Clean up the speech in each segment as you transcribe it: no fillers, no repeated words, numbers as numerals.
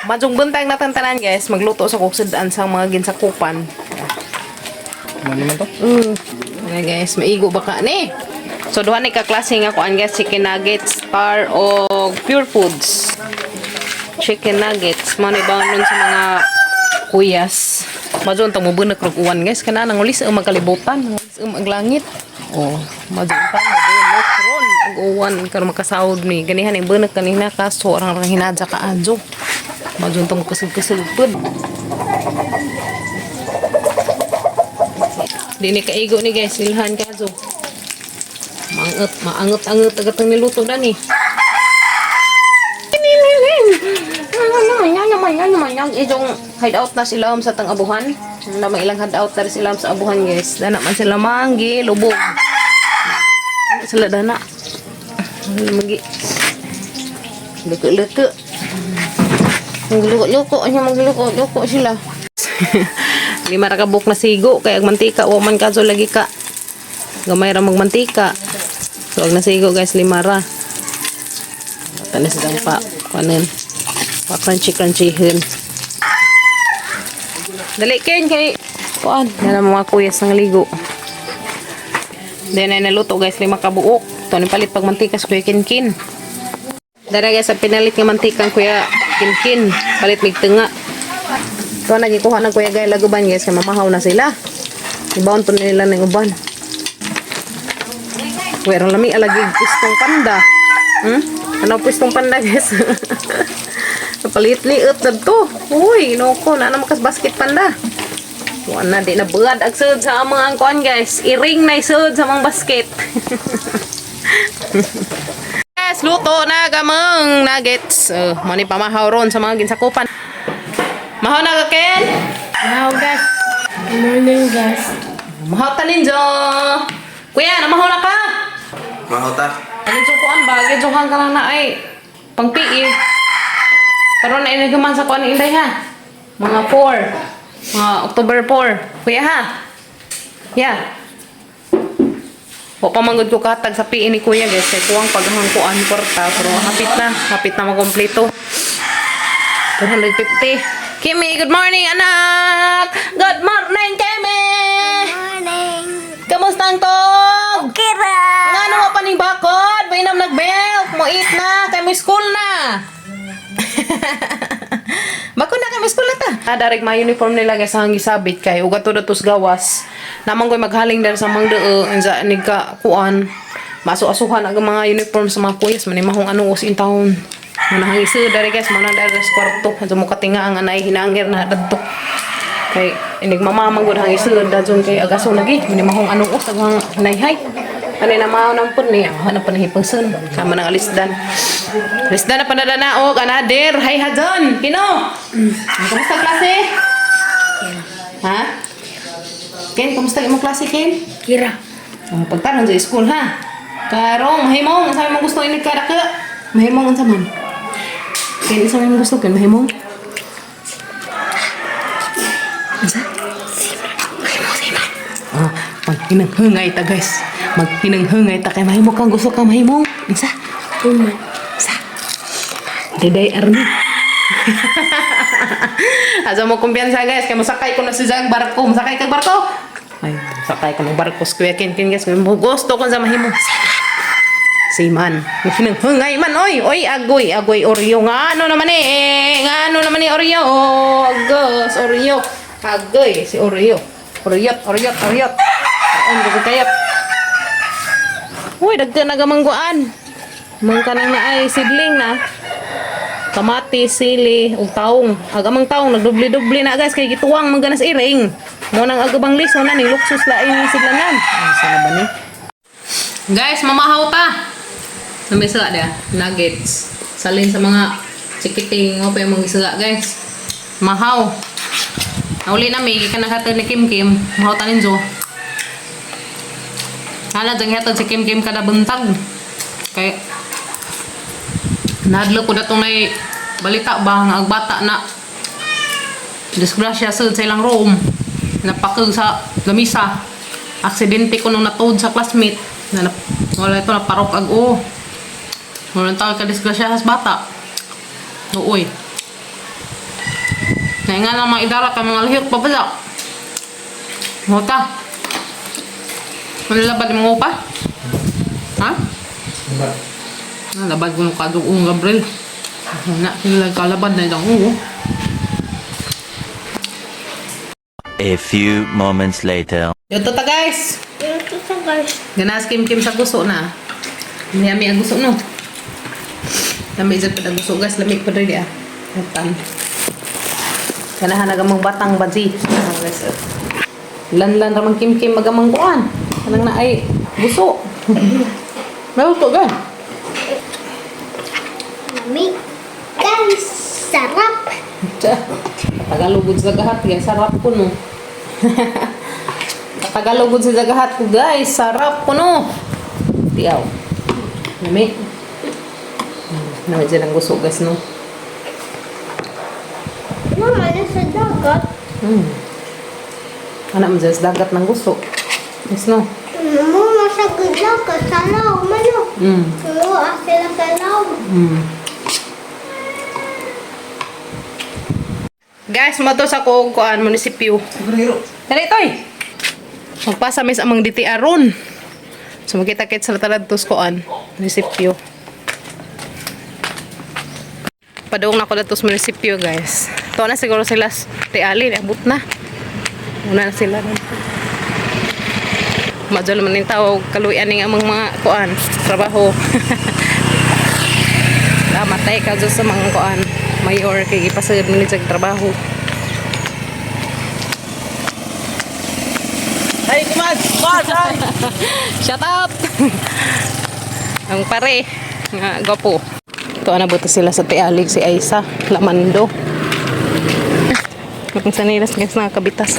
Majong buntag natin tanan guys, magluto sa kuksidaan sa mga ginsakupan. Ano naman to? Ayan guys, maigo baka ni. So duha ni ka klase nga kuan guys, chicken nuggets, Star o Pure Foods. Chicken nuggets, mo ni nun sa mga kuyas. Majong tang mubunak rog uwan guys, kana nang ulis ang magkalibutan, ang langit. Oh, majong tang mubunak ron ang uwan karon makasahod ni. Ganihan ang bunak kanina kaso orang hinadza ka adjo. Majong tang kusog-kusog pud. Di ni kaigo ni guys, ilhan ka adjo. Maangot-angot agad ang niluto na ni. Naman itong hideout na sila sa tang abuhan. Naman ilang hideout na sila sa abuhan guys. Dana man sila manggi, lubog. Sila dana. Manggi. Luko-luko. Magluko sila. Lima ra ka buk na sigo kay ag mantika wa man kadto lagi ka. Gamay ra magmantika. So ag nasigo guys 5 ra. Tanis lang pa kanin. Pa crunchy-crunchyhin. Dali ken kay kuan na mga kuyas ng ligo. Then ay naluto guys 5 ka buok. To ni palit pag mantika sa kuya kinkin. Dara guys sa pinalit nga mantika kuya kinkin, palit mig tenga. To na gikuha ng kuya gay laguban guys kay mamahaw na sila. Ibawon to nila ng uban. Kuya lami alagi pistong panda. Ano pistong panda guys? Napalit-liit na to. Uy, inoko na makas basket panda. Kuan na di na buad ag sud sa mga kuan guys. Iring na sud sa mga basket. Guys, luto na gamang nuggets. Mo ni pamahaw ron sa mga ginsakupan. Mahaw na ka Ken? Mahaw guys. Good morning guys. Mahaw ta ninjo. Kuya, namahaw na ka? Mahaw ta. Ano sukuan ba? Gidsuhan ka lang na ay pang-PE. Pero na inagaman sa kuan inday ha. Mga 4. Mga October 4. Kuya ha? Yeah. O pamanggod ko katag sa PE ni kuya guys. Kaya kuwang paghangkuan porta. Pero hapit na makompleto. 250. Kimi, good morning anak! Good morning Kimi! Morning. Kamusta ang tog? Okay ra. Nga mo pa ni bakod? Mainam nag-milk. Mo eat na. Kay mo school na. Bakod na kay mo school na ta. Direct mga uniform nila guys ang gisabit kay ugat to datos gawas. Namang ko'y maghaling dar sa mangdeo. Anza nigka kuan. Maso-asuhan ang mga uniform sa mga kuyas. Manimahong anong usin taon. Manahang isu dari guys. Manang dari sa kwarto. Anza mo katinga ang anay hinangir na dadto. Kay inig mamamagod hang isu dadson kay agaso lagi. Manimahong anong us ang hinayhay. Ano na mao nang pun niya, hanap pa nahipagsun. Kama nang alisdan. Alisdan na panadana o kanader. Hay hadon. Kino? Kamusta klase? Ha? Ken, kamusta imong klase Ken? Kira. Pagtaran sa school ha. Karong mahimong, sabi mo gusto ini kada ka. Mahimong unsa man? Ken, sabi mo gusto ken mahimong? Unsa? Maghinanghangay ta guys. Maghinanghangay ta kay mahimo kang gusto ka mahimong. Unsa? Tuman. Sa. Diday arni. Asa mo kumpiyansa guys, kay musakay ko na si Zang barko. Musakay ka barko? Ay, musakay ka ng barko. Kuya Ken guys, gusto ko sa mahimo. Siman. Maghinanghangay man oy. Oy, agoy Oreo nga ano naman Nga ano naman Oreo. Agos Oreo. Agoy si Oreo. Oryot. Ano ba kayap? Uy, dagkan na gamangguan. Mangka nang naay sidling na. Kamatis, sili, ug taong. Agamang taong nagdubli-dubli na guys kay gituwang mangganas iring. Mo nang agabang lis na ni luksus lain sidlangan. Ay sala ba ni? Guys, mamahaw ta. Namisa dia nuggets. Salin sa mga chikiting mo pa yung mga isda guys. Mahaw. Nauli na may gikan nakatag ni Kim. Mahaw ta ninjo. Hala jang hatod si Kim kada buntag. Kay nadlo ko datong nay balita ba nga agbata na disgrasya sa ilang room. Napakag sa lamisa. Aksidente ko nung natuod sa classmate. Wala ito naparok wala tawag ka disgrasya sa bata. Uy. Kaya nga lang mga idara ka mga lihok pa pala. Mota. Malabad mo pa? Ha? Labad ko ng kadugong Gabriel. Na, sila kalabad na itong ulo. A few moments later. Ito ta guys. Ito sa guys. Ganas kim-kim sa gusto na. Lami ang gusto no. Lami sa pada gusto guys. Lami pa rin dia. Hutan. Kanahan nagamang batang badzi. Guys. Lan-lan ramang kim-kim magamang kuan. Kanang na ay gusto. Maluto gan. Mami. Guys, sarap. Tagalugod sa gahat guys. Sarap ko no. Tagalugod sa gahat ko guys. Sarap ko no. Tiyaw. Lami. Naman dyan ang gusto guys no. Mama, nasa dagat. Anak mo dyan sa dagat ng gusto. Yes no. Mama, nasa dagat. Salaw, mano. Oo, sila salaw. Guys, mato sa kuan munisipyo. Dali toy. Magpasa mis amang DTR ron. So magkita-kit sa taladtos kuan munisipyo. Padung na ko datos munisipyo guys. To na siguro sila tiali abot na. Una na sila nun. Madjol man ning tawag kaluyan ning amang mga kuan trabaho. Matay ka dyan sa mga kuan mayor kay ipasagad mo sa trabaho. Hey, kumas! Kumas! Hey! Shout out! Ang pare nga gwapo. Ito nabuto sila sa tialig si Aisa Lamando. Magang sanilas guys na kabitas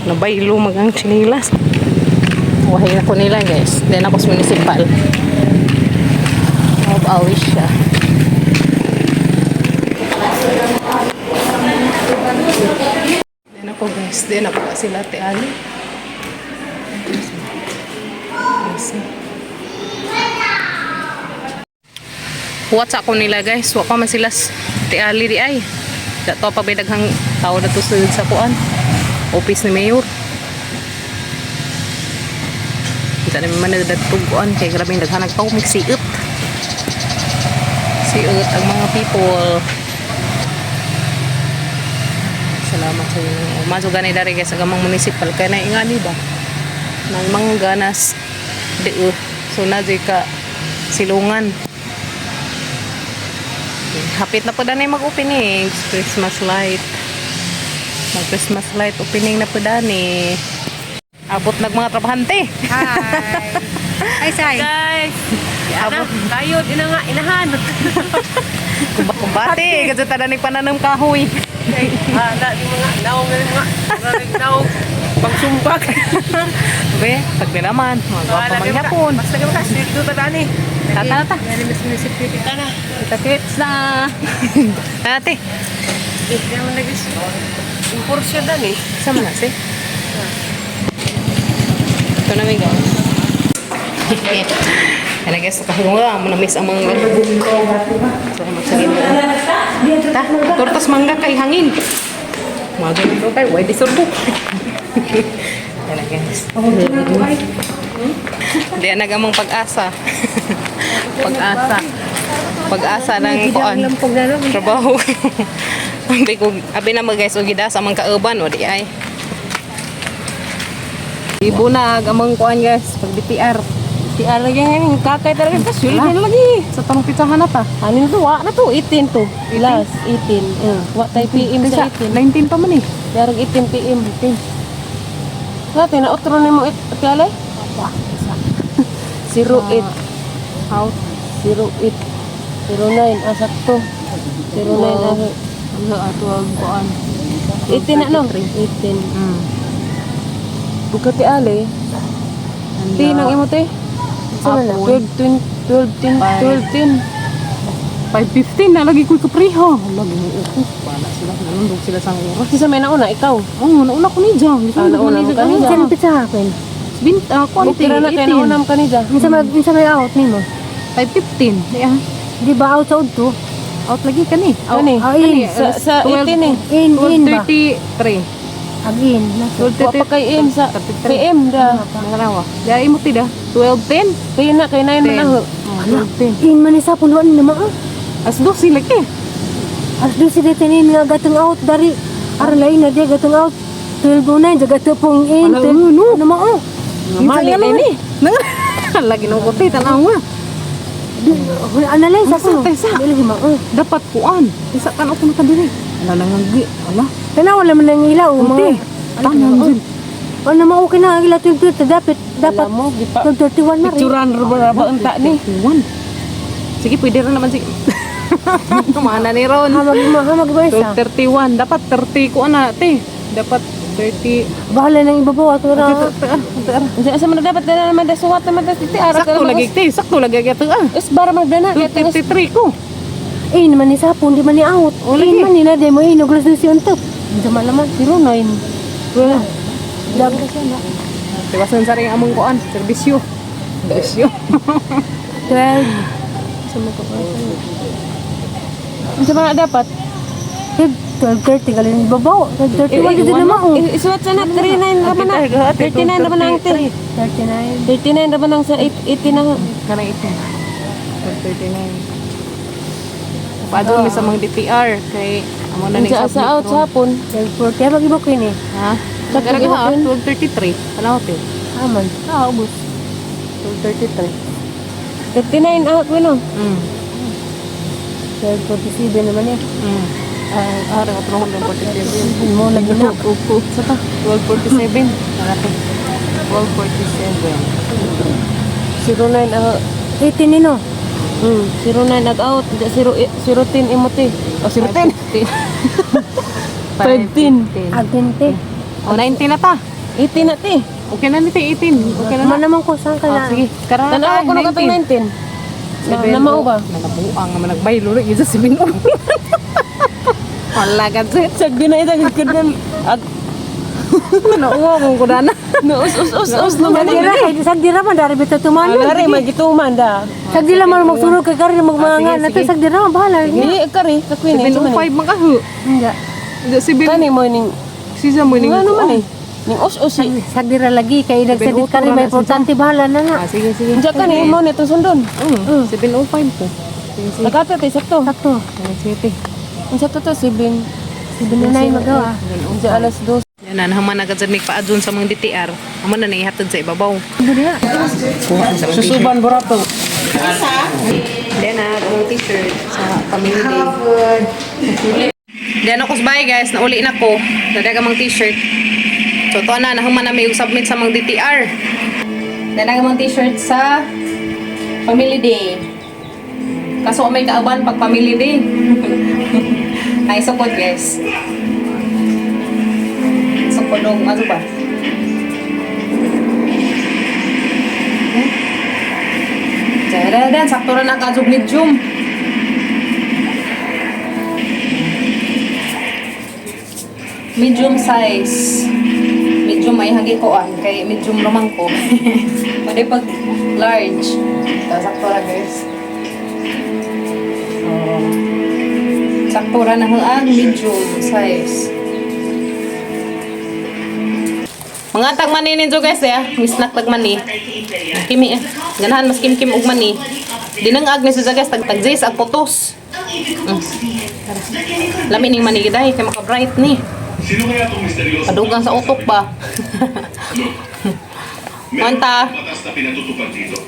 nabaylo magang sinilas. Wahay na ko nila guys. Then ako sa municipal. Awis siya. Then ako guys. Then ako sila tialig. What's ako nila guys? Wa pa man sila tiali di ay. Dato pa bidaghang tao na to sa kuan. Office ni Mayor. Kita naman man nagdagtuguan kay grabe daghang nagtao magsiot. Siot ang mga people. Salamat sa inyo. Maso gani dari guys sa gamang municipal kay na ingani ba. Nang mga ganas de so na ka silungan. Hapit na po dani mag-opening. Christmas light. Mag-Christmas light opening na po dani. Abot nag mga trabahante. Hi. Hi, Sai. Guys. Abot kayo inahan. Kumbate. Kasi tada ni pananam kahoy. Na di mga naong naong pagsumbag. Be, pag naman. Mga pamangyapon. Basta ka kasi dito tadani. Tata. Dali mas munisipyo dito na. Kita kits na. Ate. Hindi naman nagis. Imporsyon dani. Sama na si. Ito na may gawin. Kaya guys, kahunga mo na miss ang mga ta, tortas mangga kay hangin. Mga ganito kay, why disorbo? Kaya guys. Di nagamang pag-asa. Pag-asa. Pag-asa ng kuan. Trabaho. Abi na mga guys, ugida sa mga kauban o di ay. Ibunag amang kuan guys, pag BTR. BTR lagi ngayon, kakay talaga sa sulit na lagi. Sa tanong pizzahan na ta. Anin to, wa na to, 18 to. Ilas, 18. Wa tayo PM sa 18. 19 pa man eh. Darag 18 PM. Natin, na-outro na mo itialay? 08. Out. 08. 09, asakto. 09, asakto. Ano ato ang kuan. 18 na no? 18. Bukati ali. Di nang imo te. Sama na. 12, 10. 5:15 na lagi ko kapriho. Lagi mo upo. Bala sila nanundog sila sa oras. Kasi may nauna, ikaw. Oh, nauna ko ni Jam. Nauna mo kanina. Saan pizza akin? Binta ko Konti na kayo naunam kanina. Minsan may out nimo. 5:15. Yeah. Di ba out sa udto? Out lagi ka ni. Kani? Sa 18 eh. In ba? 12:33. Agin. Wa pa kay in sa PM da. Nangarawa. Ya imo ti da. 12:10. Kaya na kay 9 man ako. 12:10. In man ni sa puluan ni naman. As 12 lagi. Asdo si detinin nga gatong out dari aralay na dia gatong out 12:09 jaga tepung in. Ala, no. Naman. Mali na ni. Lagi nang kuti tanaw nga. Analay sa ko. Tesa. Dili ma. Dapat kuan. Isa kan ako na diri. Ala nangagi. Ala. Kana wala man nang ilaw Uti. mga. Tanan jud. Ano mo okay na ang ilaw 12 dapat Alam mo, gipa. 31 na rin. Picturean raba unta ni. Kuan. Sige, pwede rin naman sige. Kumana ni Ron. Hamag ba isa? 12:31. Dapat 30 ko na, te. Dapat 30. Bahala nang ibabaw ato ra. Sa man dapat na naman da suwat naman da titi ara Sakto lagi, te. Sakto lagi ito ah. Is bara magdana kay 53 ko. Eh naman ni sapon di man ni out. Eh man ni na demo inuglas na si untop. Dama naman 09. wala. Dag Tiwasan sa rin among kuan. Serbisyo. Serbisyo. 12 Sa man dapat 12:30 galin ibabaw. 12:31 di na mao. isuwat sa na 39 raman na. 39 raman ang 39. 39 raman ang sa 80 na. Kana ito. 12:39. Paadon mi sa mga DTR kay amo na ni Sa out sa hapon. 12:40 mag-iba ko ini. Ha? Sagara ka ha? 12:33. Ano te? Aman. Ah, ubos. 12:33. 39 out ko no. 12:47 naman eh. Ah, rin ako 12:47. Mo lagi na. Kuku. Sa ta? 12:47. Nakate. 12:47. 09 ako. 18 ni no. 09 nag-out. 010 imuti. O, 010. 15. Agente. O, 19 na ta. 18 na ti. Okay na nito, 18. Okay na Man na. naman ko saan ka na. Sige. Karana Tanaw ko na katong 19. Namaw ba? Nakabuang naman nagbaylo. Isa si Bino. Wala ka siya. Sagdi na ita gagkadal. Nauwa ko na na. No, us no man. Sagdira kay sagdira man dari bita tumano. Dari magituman da. Sagdira man magsunod kay kari magmangan nato sagdira man bahala. Ni kari kakwin ni. 7:05 magahu. Enggak. Si Bin. Kani mo ning Sisa mo ning. ano man eh. Ning us Sagdira lagi kay nagsadit kari may importante bahala na na. Ah, sige, sige. Unsa kani mo nito sundon. 7:05 po. Sige, sige. Nakata ti sakto. Sakto. Sige. Unsa to 7. 7:09 magawa. Unsa alas 2. Yan na, naman agad sa paadun sa mga DTR. Naman na naihatid sa ibabaw. Susuban burato. Then na, ang t-shirt sa family day. Then ako sabay guys, nauli na ko. Nadaga mga t-shirt. So ito na, nahuman na may submit sa mga DTR. Nadaga mga t-shirt sa family day. Kaso may kaaban pag family day. Ay, sukod guys. Sukod ng ano ba? Dadadan, sakto na nakazog medium. Medium size. Medium ay hagi ko kay medium naman ko. Pwede pag large. Ito, sakto na guys. So, sakto na ang medium size. Mga tagmanin nito guys ya. Misnak tagmani. Kimi eh. Ganahan mas kim-kim og mani. Dinang agnes sa guys tagtagjis ang putos. Lami ning mani giday kay maka bright ni. Sino kaya itong misteryoso? Padugang sa utok ba? Manta. Batas na pinatutupad dito.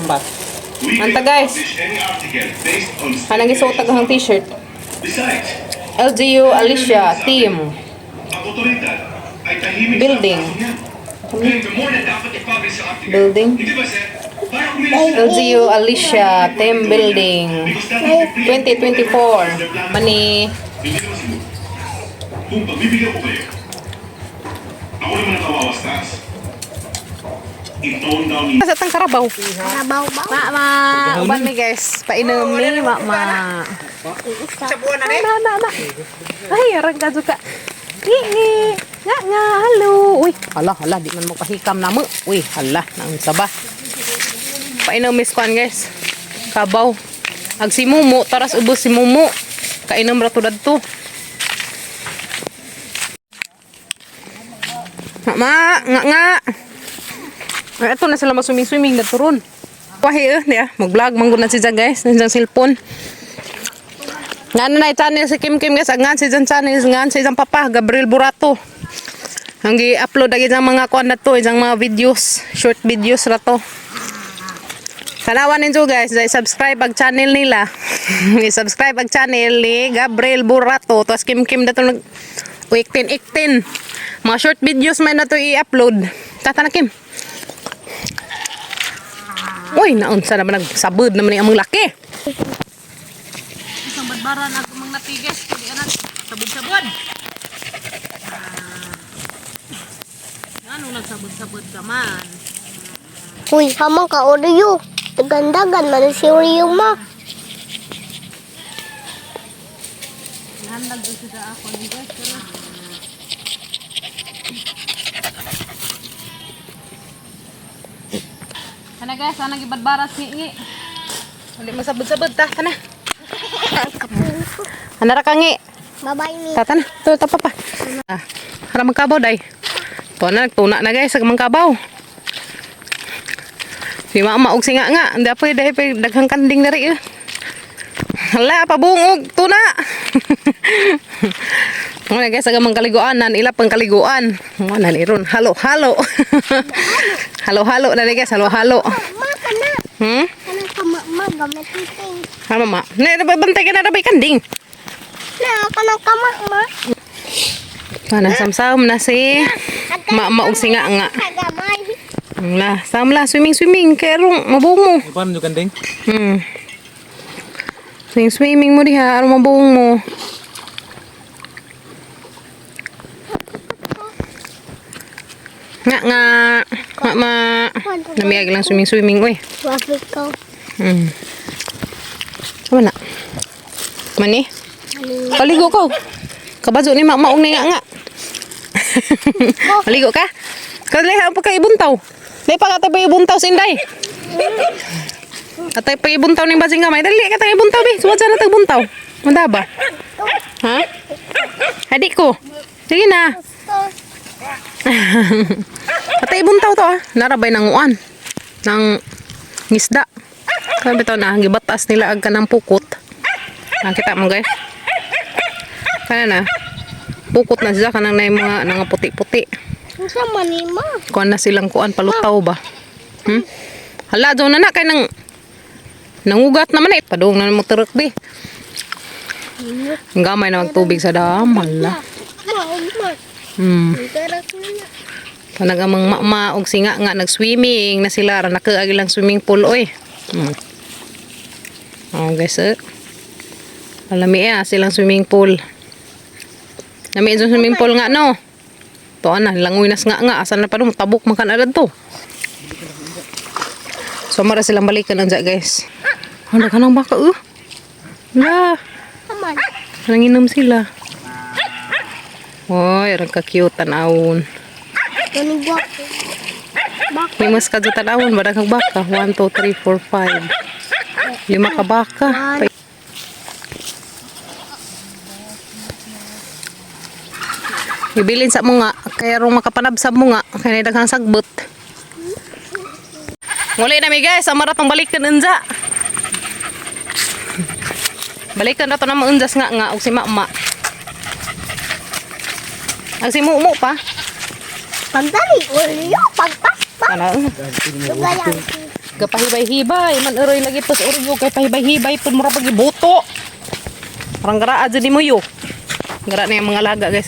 Ba. We Manta can guys. publish any article based on Kanang isuotag ang t-shirt. Besides, LGU Alicia team ang otoridad ay tahimik Building. sa kaso niya. Kaya the more na dapat i-publish sa article. Building. Hindi ba sir? Para umilis sila. LGU Alicia team building 2024 mani. Hindi naman siguro. Kung pagbibigyan ko kayo, ako naman ang kawawas taas. I-tone down ninyo. Sa tang karabaw. Karabaw ba? Mama, uban mi guys. Painom ni mama. Sa buwan na rin. Na. Ay, arang ka suka. Ngi. Nga, halo. Uy, hala, di man magpahikam na mo. Uy, hala, nang saba. Painom mis kwan guys. Kabaw. Ag si Mumu, taras ubos si Mumu. Kainom ra to dadto. Nga. Ito na sila maswimming na turon. Wahi niya, mag-vlog manggod na siya guys, nandiyan cellphone. Nga na channel si Kim guys, ngan si Jan channel, ngan si Jan papa, Gabriel Burato. Ang i-upload lagi ng mga kuan na to, isang mga videos, short videos ra to. Kanawan ninyo guys, subscribe ang channel nila. I-subscribe ang channel ni Gabriel Burato, tapos Kim na to nag 18. Mga short videos may na to i-upload. Tata na Kim. Uy, naunsa naman nagsabod naman yung among laki. Isang badbaran ako mga natigas. Kaya anak, sabod-sabod. Ano nagsabod-sabod ka man? Uy, hamang ka Oreo. Dagan-dagan man si Oreo ma. Nahandag ito sa ako ni guys. Pero kana guys, ana gibadbarat ngi. Dili masabod-sabod ta, kana. Ana ra ka ngi. Bye-bye ni. Tata na, to papa. Hara magkabaw day. To na nagtuna na guys, sa mangkabaw. Si mama og singa nga, anda pa dai pa daghang kanding diri. Hala pabungog tuna. Mga guys, aga mangkaliguan nan ila pangkaliguan. Mo na ni ron. Halo. Halo na guys, halo. Ma kana. Hmm? Kana ka ma gamit ting. Ha mama. Na bantay ka na rabay kanding. Na kana ka ma. Kana samsam na si mama og singa nga. Kagamay. Lah, samla swimming kay rong mabungo. Paano yung kanding? Swimming mo diha aron mabuong mo. Nga. Mama. Namiyag lang swimming oy. Wafik ko. Sama na. Mani? Paligo ko. Kabazo ni mama og nga. Paligo ka? Kaleha pa kay ibuntaw. Dai pa ka tayo ibuntaw sinday. Atay pa ibuntaw ning basing gamay. Dali ka tayo ibuntaw be. Suwat sana tayo buntaw. Manda ba? Ha? Adik ko. Sige na. Atay ibuntaw to ah. Narabay nang uan. Nang ngisda. Sabi to na, gibatas nila ag kanang pukot. Nakita mo guys. Kana na. Pukot na siya kanang na mga nang puti-puti. Unsa man ni ma? Kuan na silang kuan palutaw ba? Hala daw na kay nang nangugat naman eh. Padung na mo turok di. Gamay na magtubig sa dam. Hala. Teras na. Panagamang mama og singa nga nag-swimming na sila ra nakaagi lang swimming pool oy. Oh guys alami silang swimming pool. Nami sa swimming pool nga no. To ana langoy nas nga asan na pa dum tabok man kan adad to. So mara silang balikan anja guys. Ano kanang baka La. Aman. Nanginom sila. Oy, ra ka cute tanawon. Kani guwapo. May mas kadto tanawon ba kag baka 1 2 3 4 5. 5 ka baka. Ibilin sa mga kaya rong makapanabsab mo nga kaya daghang sagbot. Muli na mi guys, amara tong balikan unja. Balikan na to na maunjas nga og si mama. Ang si mumu pa. Pagdali Oreo pagpaspa. Ana. Tugayan. Gapahibay-hibay man eroy lagi tos Oreo kay pahibay-hibay pud mura pag ibuto. Parang gara adyo di mo yo. Gara na yung mga laga guys.